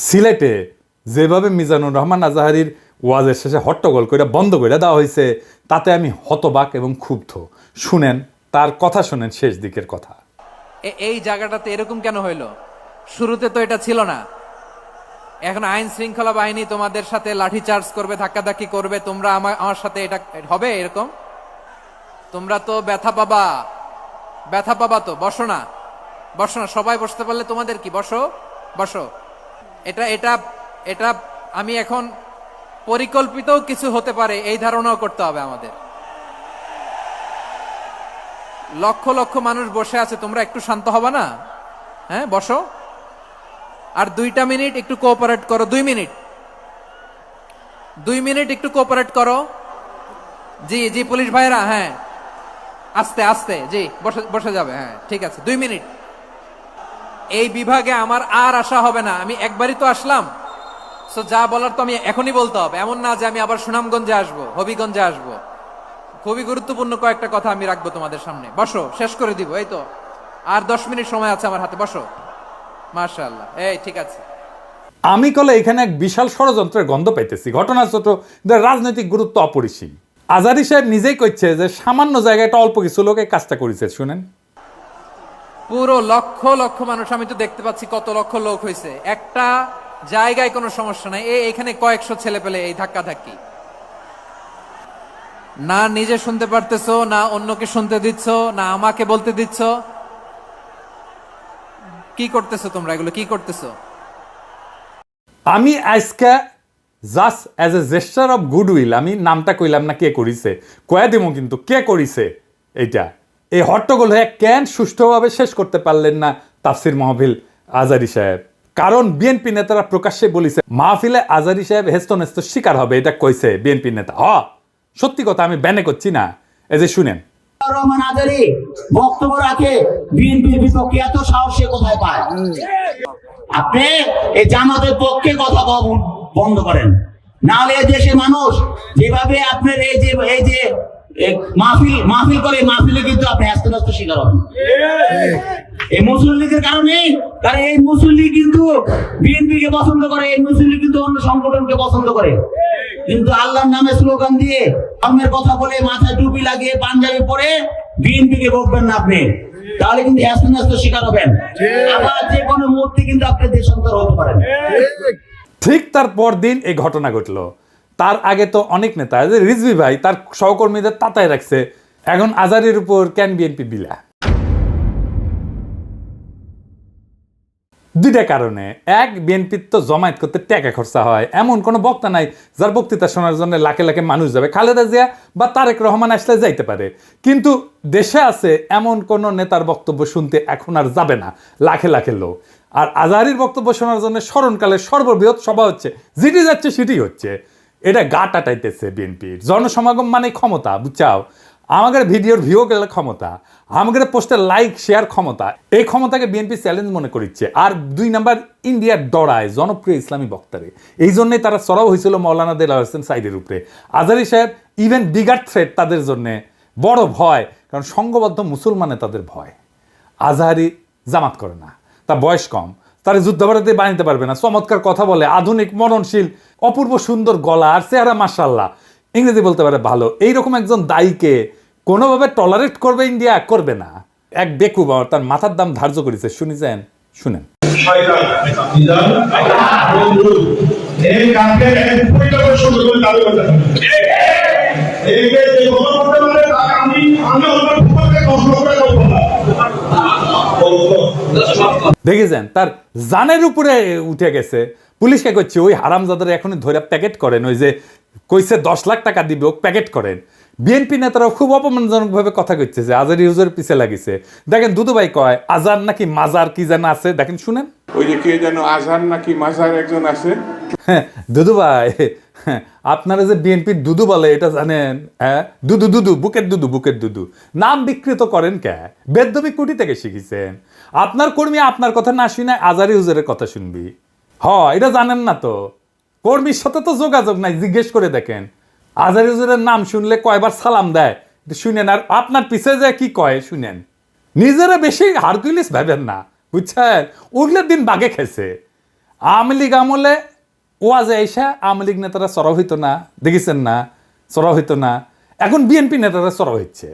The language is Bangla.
সিলেটে যেভাবে মিজানুর রহমান আজাহারির ওয়াজের শেষে হট্টগোল করে বন্ধ করে দেওয়া হয়েছে তাতে আমি হতবাক এবং ক্ষুব্ধ। শুনেন তার কথা, শুনেন শেষ দিকের কথা। এই জায়গাটাতে এরকম কেন হইলো? শুরুতে তো এটা ছিল না। এখন আইন শৃঙ্খলা বাহিনী তোমাদের সাথে লাঠি চার্জ করবে, ধাক্কাধাক্কি করবে, তোমরা আমার সাথে এটা হবে এরকম? তোমরা তো ব্যথা পাবা তো। বসো না, সবাই বসতে পারলে তোমাদের কি? বসো। এটা এটা এটা আমি এখন পরিকল্পিত কিছু হতে পারে এই ধারণাও করতে হবে আমাদের। লক্ষ লক্ষ মানুষ বসে আছে, তোমরা একটু শান্ত হবে না? হ্যাঁ, বসো। আর 2 মিনিট একটু কোঅপারেট করো। 2 মিনিট একটু কোঅপারেট করো। জি পুলিশ ভাইরা, হ্যাঁ আস্তে আস্তে, জি বসে যাবে। হ্যাঁ ঠিক আছে, 2 মিনিট। এই বিভাগে আমার আর আসা হবে না, আমি একবারই তো আসলাম। সো যা বলার তো আমি এখনই বলতে হবে, এমন না যে আমি আবার সুনামগঞ্জে আসবো, হবিগঞ্জে আসবো। খুবই গুরুত্বপূর্ণ কয়েকটা কথা আমি রাখবো তোমাদের সামনে। বসো, শেষ করে দিব। এই তো আর 10 মিনিট সময় আছে আমার হাতে। বসো। মাশাআল্লাহ, এই ঠিক আছে। আমি কলে এখানে এক বিশাল ষড়যন্ত্রের গন্ধ পাইতেছি। ঘটনা ছোট, রাজনৈতিক গুরুত্ব অপরিসীম। আজারি সাহেব নিজেই কইছে যে সামান্য জায়গায় একটা অল্প কিছু লোক এই কাজটা করেছে। শুনেন, পুরো লক্ষ লক্ষ মানুষ, আমি তো দেখতে পাচ্ছি কত লক্ষ লোক হয়েছে। একটা জায়গায় কোনো সমস্যা নাই, এখানে কয়েকশো ছেলে পেলে এই ধাক্কা ধাক্কি। না নিজে শুনতে পারতেছো, না অন্যকে শুনতে দিচ্ছ, না আমাকে বলতে দিচ্ছ। কি করতেছো তোমরা? এগুলো কি করতেছো? আমি আজকে just as a gesture of goodwill, আমি নামটা কইলাম না কে করিছে, কয়া দিব কিন্তু কে করিছে এইটা। এই হট্টগোল হয়ে কেন সুষ্ঠুভাবে শেষ করতে পারলেন না তাফসির মাহফিল আজারি সাহেব? কারণ বিএনপি নেতারা প্রকাশ্যে বলিছে মাহফিলে আজারি সাহেব হেস্তনেস্ত শিকার হবে, এটা কইছে বিএনপি নেতা। সত্যি কথা, আমি ব্যানে করছি না। এই যে শুনেন, রহমান আজারি বক্তব্য রাখে বিএনপির বিপক্ষে, এত সাহস সে কোথায় পায়? আপনি এই জামাতের পক্ষে কথা বন্ধ করেন, নাহলে দেশের মানুষ যেভাবে আপনার এই যে মাহফিল করে, মাহফিলে কিন্তু আপনি আস্তে আস্তে শিকার হবেন এই মুসলিম লীগের কারণে। কারণ এই মুসলিম লীগ কিন্তু বিএনপিকে পছন্দ করে, এই মুসলিম লীগ কিন্তু অন্য সংগঠনকে পছন্দ করে। কিন্তু আল্লাহর নামে স্লোগান দিয়ে, ধর্মের কথা বলে, মাথায় টুপি লাগিয়ে পাঞ্জাবি পরে বিএনপিকে বলবেন না আপনি, তাহলে কিন্তু আস্তে আস্তে শিকার হবেন। আবার যে কোনো মুহূর্তে কিন্তু আপনি দেশান্তর হতে পারেন। ঠিক তার পরদিন এই ঘটনা ঘটলো। তার আগে তো অনেক নেতা, রিজভী ভাই তার সহকর্মীদের তাতায় রাখছে। এখন আজারির উপর কেন বিএনপি বিলা? দুইটা কারণে। এক, বিএনপির তো জমায়েত করতে টাকা খরচা হয়, এমন কোনো বক্তা নাই যার বক্তৃতা শোনার জন্য লাখে লাখে মানুষ যাবে। খালেদা জিয়া বা তারেক রহমান আসলে যাইতে পারে, কিন্তু দেশে আছে এমন কোন নেতার বক্তব্য শুনতে এখন আর যাবে না লাখে লাখে লোক। আর আজহারীর বক্তব্য শোনার জন্য স্মরণকালের সর্ববৃহৎ সভা হচ্ছে, যেটি যাচ্ছে সেটি হচ্ছে। এটা গা টাটাইতেছে বিএনপির। জনসমাগম মানে ক্ষমতা, বুঝছাও? আমাদের ভিডিওর ভিউ গেলে ক্ষমতা, আমাদের পোস্টের লাইক শেয়ার ক্ষমতা, এই ক্ষমতাকে বিএনপি চ্যালেঞ্জ মনে করিচ্ছে। আর 2 নাম্বার, ইন্ডিয়ার ডরায় জনপ্রিয় ইসলামী বক্তারে। এই জন্যই তারা চড়াও হয়েছিল মৌলানা দেলাওয়ার হোসেন সাইদের উপরে। আজহারী সাহেব ইভেন বিগার থ্রেট তাদের জন্য বড় ভয়, কারণ সংঘবদ্ধ মুসলমানে তাদের ভয়। আজহারী জামাত করে না, তার বয়স কম, তারা যুদ্ধাপরাধী বানাইতে পারবে না। চমৎকার কথা বলে, আধুনিক, মননশীল, অপূর্ব সুন্দর গলা আর চেহারা, মাশাআল্লাহ, ইংরেজি বলতে পারে ভালো। এইরকম একজন দায়ীকে কোনোভাবে টলারেট করবে ইন্ডিয়া? করবে না। এক বেকুব তার মাথার দাম ধার্য করেছে। শুনেছেন? শুনেন, দেখেছেন তার জানের উপরে উঠে গেছে। পুলিশকে করছে ওই হারামজাদার এখনই ধরে প্যাকেট করেন, ওই যে কইছে 10 লাখ টাকা দিবে, ও প্যাকেট করেন। বিএনপি নেতারাও খুব অপমানজনক ভাবে কথা কইছে যে আজারি হুজুরের পিছে লাগিছে। দেখেন দুদু ভাই কয় আজার নাকি মাজার কি যেন আছে, দেখেন শুনেন। ওই যে কে যেন আজার নাকি মাজার একজন আছে। হ্যাঁ দুদু ভাই, আপনারা যে বিএনপির দুদু বলে এটা জানেন? হ্যাঁ, দুদু বুকের দুদু নাম বিকৃত করেন কে? বেদবি কুটি থেকে শিখিছেন? আপনার কর্মী আপনার কথা না শুনে আজারি হুজুরের কথা শুনবি? এটা জানেন না তো? কর্মীর সাথে তো যোগাযোগ নাই, জিজ্ঞেস করে দেখেন। আজহারী হুজুরের নাম শুনলে কয়বার সালাম দেয় শুনেন, আর আপনার পিছে যে কি কয় শুনেন। নিজেরা বেশি হারকুলিস ভাবেন না, বুঝছেন? উঠলে দিন বাগে খেছে। আওয়ামী লীগ আমলে ওয়াজে আইসা আওয়ামী লীগ নেতারা চড়াও হইতো না, দেখেছেন না, চড়াও হইতো না, এখন বিএনপি নেতারা চড়াও হচ্ছে।